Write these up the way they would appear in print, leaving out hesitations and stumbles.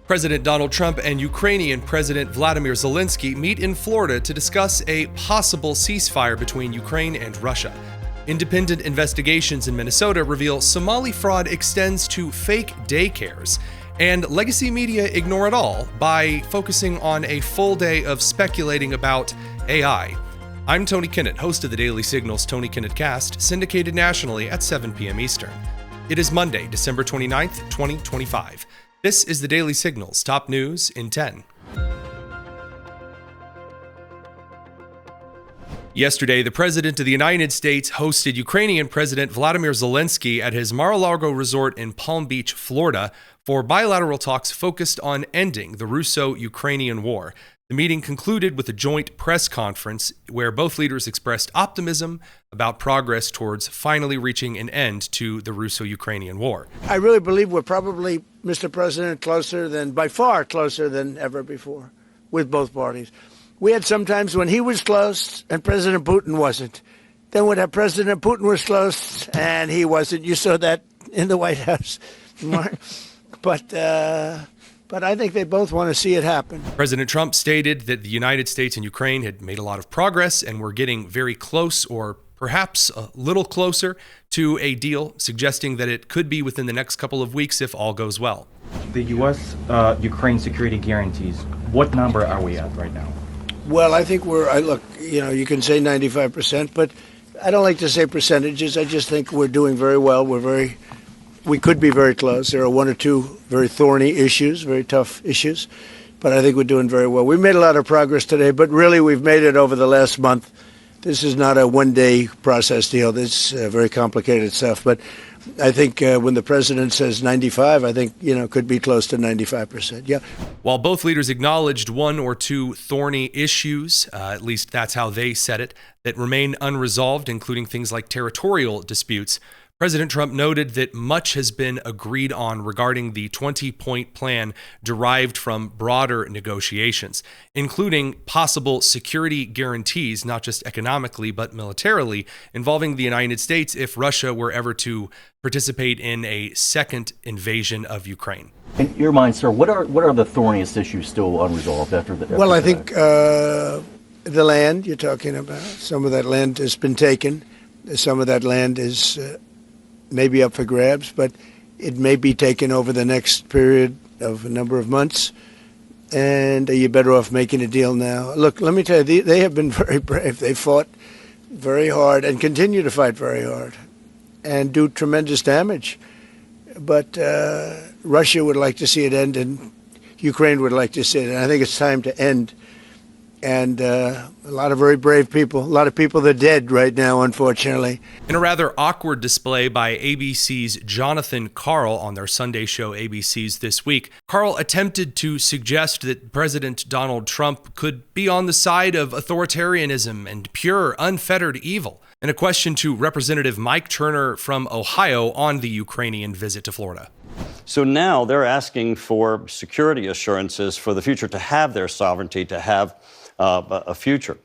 President Donald Trump and Ukrainian President Volodymyr Zelenskyy meet in Florida to discuss a possible ceasefire between Ukraine and Russia. Independent investigations in Minnesota reveal Somali fraud extends to fake daycares, and legacy media ignore it all by focusing on a full day of speculating about AI. I'm Tony Kinnett, host of the Daily Signal's Tony Kinnett Cast, syndicated nationally at 7 p.m. Eastern. It is Monday, December 29th, 2025. This is the Daily Signal's top news in 10. Yesterday, the President of the United States hosted Ukrainian President Volodymyr Zelenskyy at his Mar-a-Lago resort in Palm Beach, Florida, for bilateral talks focused on ending the Russo-Ukrainian war. The meeting concluded with a joint press conference where both leaders expressed optimism about progress towards finally reaching an end to the Russo-Ukrainian war. I really believe we're probably, Mr. President, by far closer than ever before with both parties. We had some times when he was close and President Putin wasn't. Then when President Putin was close and he wasn't. You saw that in the White House, Mark. But I think they both want to see it happen. President Trump stated that the United States and Ukraine had made a lot of progress and were getting very close, or perhaps a little closer, to a deal, suggesting that it could be within the next couple of weeks if all goes well. The U.S.-Ukraine security guarantees, what number are we at right now? Well, I think you can say 95%, but I don't like to say percentages. I just think we're doing very well. We could be very close. There are one or two very thorny issues, very tough issues, but I think we're doing very well. We made a lot of progress today, but really we've made it over the last month. This is not a one-day process deal. This is very complicated stuff, but I think when the president says 95, I think, could be close to 95%. Yeah. While both leaders acknowledged one or two thorny issues, at least that's how they said it, that remain unresolved, including things like territorial disputes, President Trump noted that much has been agreed on regarding the 20-point plan derived from broader negotiations, including possible security guarantees, not just economically, but militarily, involving the United States if Russia were ever to participate in a second invasion of Ukraine. In your mind, sir, what are the thorniest issues still unresolved after the? Well, I think the land you're talking about. Some of that land has been taken. Some of that land is maybe up for grabs, but it may be taken over the next period of a number of months. And are you better off making a deal now? Look, let me tell you, they have been very brave. They fought very hard and continue to fight very hard and do tremendous damage. But Russia would like to see it end, and Ukraine would like to see it. And I think it's time to end. And a lot of very brave people, a lot of people that are dead right now, unfortunately. In a rather awkward display by ABC's Jonathan Karl on their Sunday show ABC's This Week, Karl attempted to suggest that President Donald Trump could be on the side of authoritarianism and pure, unfettered evil, in a question to Representative Mike Turner from Ohio on the Ukrainian visit to Florida. So now they're asking for security assurances for the future, to have their sovereignty, to have a future.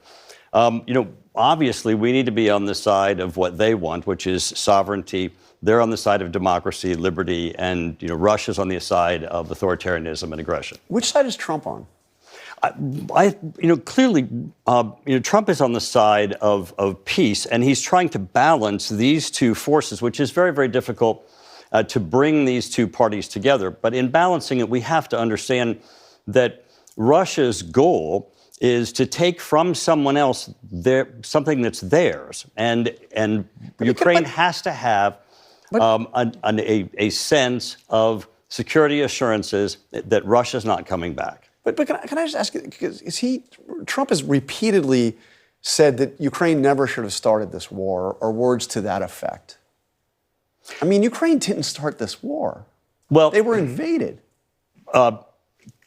Obviously, we need to be on the side of what they want, which is sovereignty. They're on the side of democracy, liberty, and Russia's on the side of authoritarianism and aggression. Which side is Trump on? Clearly, Trump is on the side of peace, and he's trying to balance these two forces, which is very, very difficult to bring these two parties together. But in balancing it, we have to understand that Russia's goal is to take from someone else something that's theirs, and Ukraine has to have a sense of security assurances that Russia's not coming back. But can I just ask you, because Trump has repeatedly said that Ukraine never should have started this war, or words to that effect. I mean, Ukraine didn't start this war. Well, they were invaded.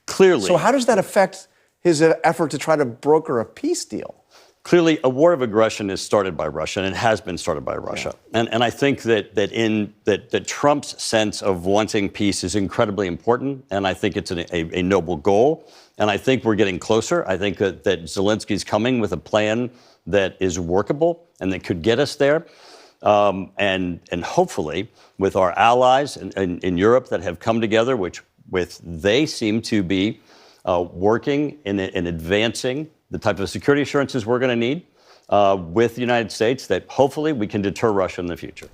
Clearly. So how does that affect his effort to try to broker a peace deal? Clearly, a war of aggression is started by Russia, and it has been started by Russia. Yeah. And I think that Trump's sense of wanting peace is incredibly important, and I think it's a noble goal. And I think we're getting closer. I think that Zelensky's coming with a plan that is workable and that could get us there. And hopefully, with our allies in Europe that have come together, which They seem to be working in advancing the type of security assurances we're going to need with the United States that hopefully we can deter Russia in the future.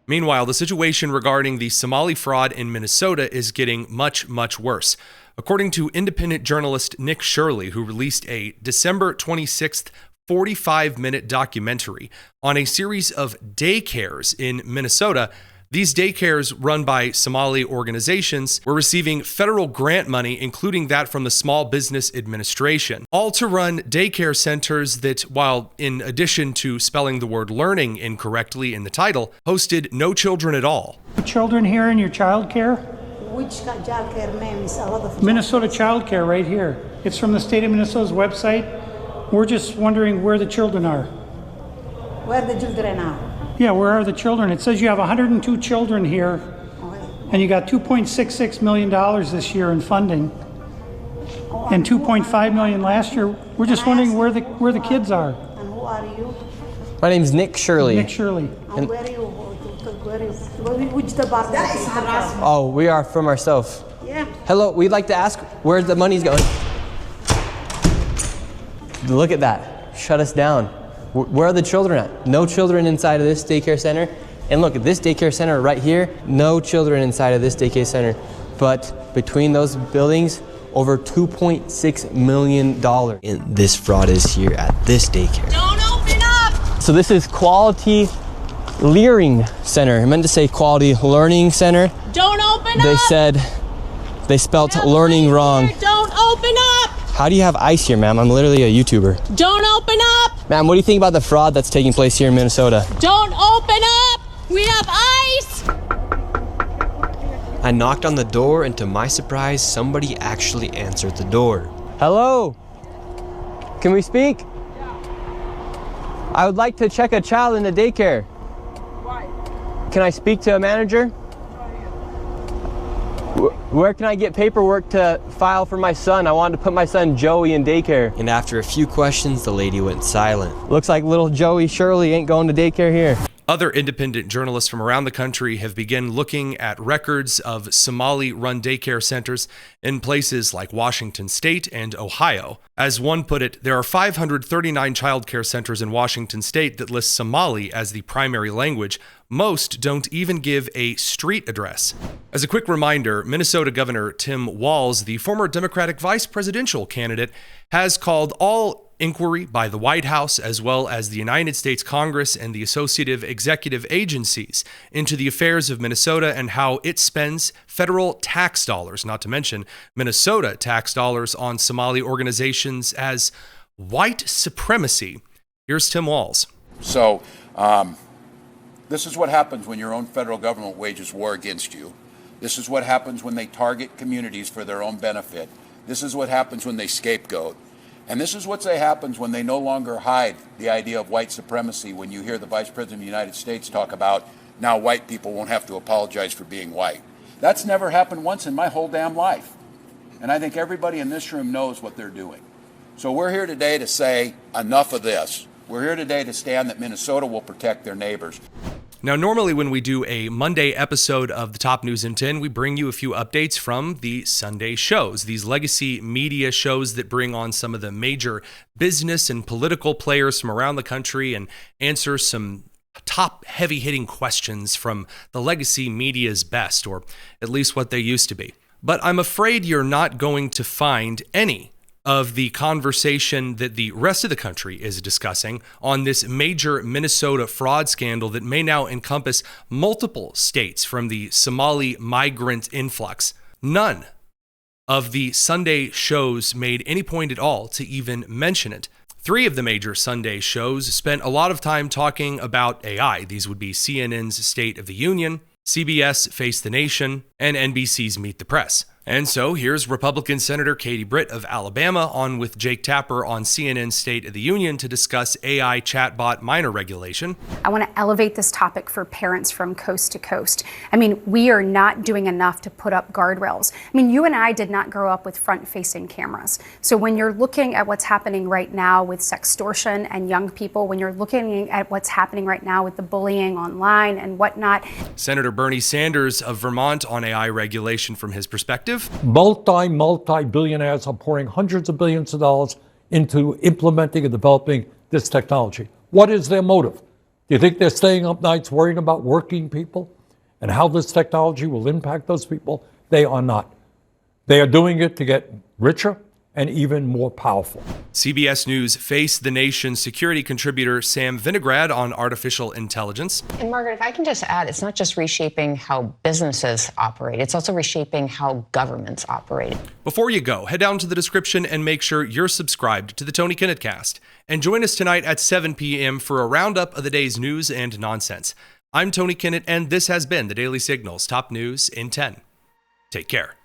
Meanwhile, the situation regarding the Somali fraud in Minnesota is getting much, much worse. According to independent journalist Nick Shirley, who released a December 26th 45-minute documentary on a series of daycares in Minnesota, these daycares, run by Somali organizations, were receiving federal grant money, including that from the Small Business Administration, all to run daycare centers that, while in addition to spelling the word learning incorrectly in the title, hosted no children at all. Children here in your child care? Which child care, ma'am? Is a lot of Minnesota Child Care right here. It's from the state of Minnesota's website. We're just wondering where the children are. Where the children are? Yeah, where are the children? It says you have 102 children here, and you got $2.66 million this year in funding, and $2.5 million last year. We're just wondering where the kids are. And who are you? My name's Nick Shirley. Nick Shirley. And where are you? Which department? That is harassment. Oh, we are from ourselves. Yeah. Hello, we'd like to ask where the money's going. Look at that. Shut us down. Where are the children at? No children inside of this daycare center. And look at this daycare center right here. No children inside of this daycare center. But between those buildings, over $2.6 million. And this fraud is here at this daycare. Don't open up! So this is Quality Learning Center. I meant to say Quality Learning Center. Don't open They up! said they spelt learning wrong. Don't open up! How do you have ice here, ma'am? I'm literally a YouTuber. Don't open up! Ma'am, what do you think about the fraud that's taking place here in Minnesota? Don't open up! We have ice! I knocked on the door, and to my surprise, somebody actually answered the door. Hello? Can we speak? Yeah. I would like to check a child in the daycare. Why? Can I speak to a manager? Where can I get paperwork to file for my son? I wanted to put my son Joey in daycare. And after a few questions, the lady went silent. Looks like little Joey Shirley ain't going to daycare here. Other independent journalists from around the country have begun looking at records of Somali-run daycare centers in places like Washington State and Ohio. As one put it, there are 539 child care centers in Washington State that list Somali as the primary language. Most don't even give a street address. As a quick reminder, Minnesota Governor Tim Walz, the former Democratic vice presidential candidate, has called all inquiry by the White House, as well as the United States Congress and the associative executive agencies, into the affairs of Minnesota and how it spends federal tax dollars, not to mention Minnesota tax dollars, on Somali organizations as white supremacy. Here's Tim Walz. So, this is what happens when your own federal government wages war against you. This is what happens when they target communities for their own benefit. This is what happens when they scapegoat. And this is what happens when they no longer hide the idea of white supremacy, when you hear the Vice President of the United States talk about now white people won't have to apologize for being white. That's never happened once in my whole damn life. And I think everybody in this room knows what they're doing. So we're here today to say enough of this. We're here today to stand that Minnesota will protect their neighbors. Now, normally when we do a Monday episode of the Top News in 10, we bring you a few updates from the Sunday shows, these legacy media shows that bring on some of the major business and political players from around the country and answer some top heavy-hitting questions from the legacy media's best, or at least what they used to be. But I'm afraid you're not going to find any of the conversation that the rest of the country is discussing on this major Minnesota fraud scandal that may now encompass multiple states from the Somali migrant influx. None of the Sunday shows made any point at all to even mention it. 3 of the major Sunday shows spent a lot of time talking about AI. These would be CNN's State of the Union, CBS Face the Nation, and NBC's Meet the Press. And so here's Republican Senator Katie Britt of Alabama on with Jake Tapper on CNN's State of the Union to discuss AI chatbot minor regulation. I want to elevate this topic for parents from coast to coast. I mean, we are not doing enough to put up guardrails. I mean, you and I did not grow up with front-facing cameras. So when you're looking at what's happening right now with sextortion and young people, when you're looking at what's happening right now with the bullying online and whatnot. Senator Bernie Sanders of Vermont on AI regulation from his perspective. perspective, multi-billionaires are pouring hundreds of billions of dollars into implementing and developing this technology. What is their motive? Do you think they're staying up nights worrying about working people and how this technology will impact those people? They are not. They are doing it to get richer and even more powerful. CBS News faced the nation's security contributor Sam Vinograd on artificial intelligence. And Margaret, if I can just add, it's not just reshaping how businesses operate, it's also reshaping how governments operate. Before you go, head down to the description and make sure you're subscribed to the Tony Kinnett Cast. And join us tonight at 7 p.m. for a roundup of the day's news and nonsense. I'm Tony Kinnett, and this has been the Daily Signal's top news in 10. Take care.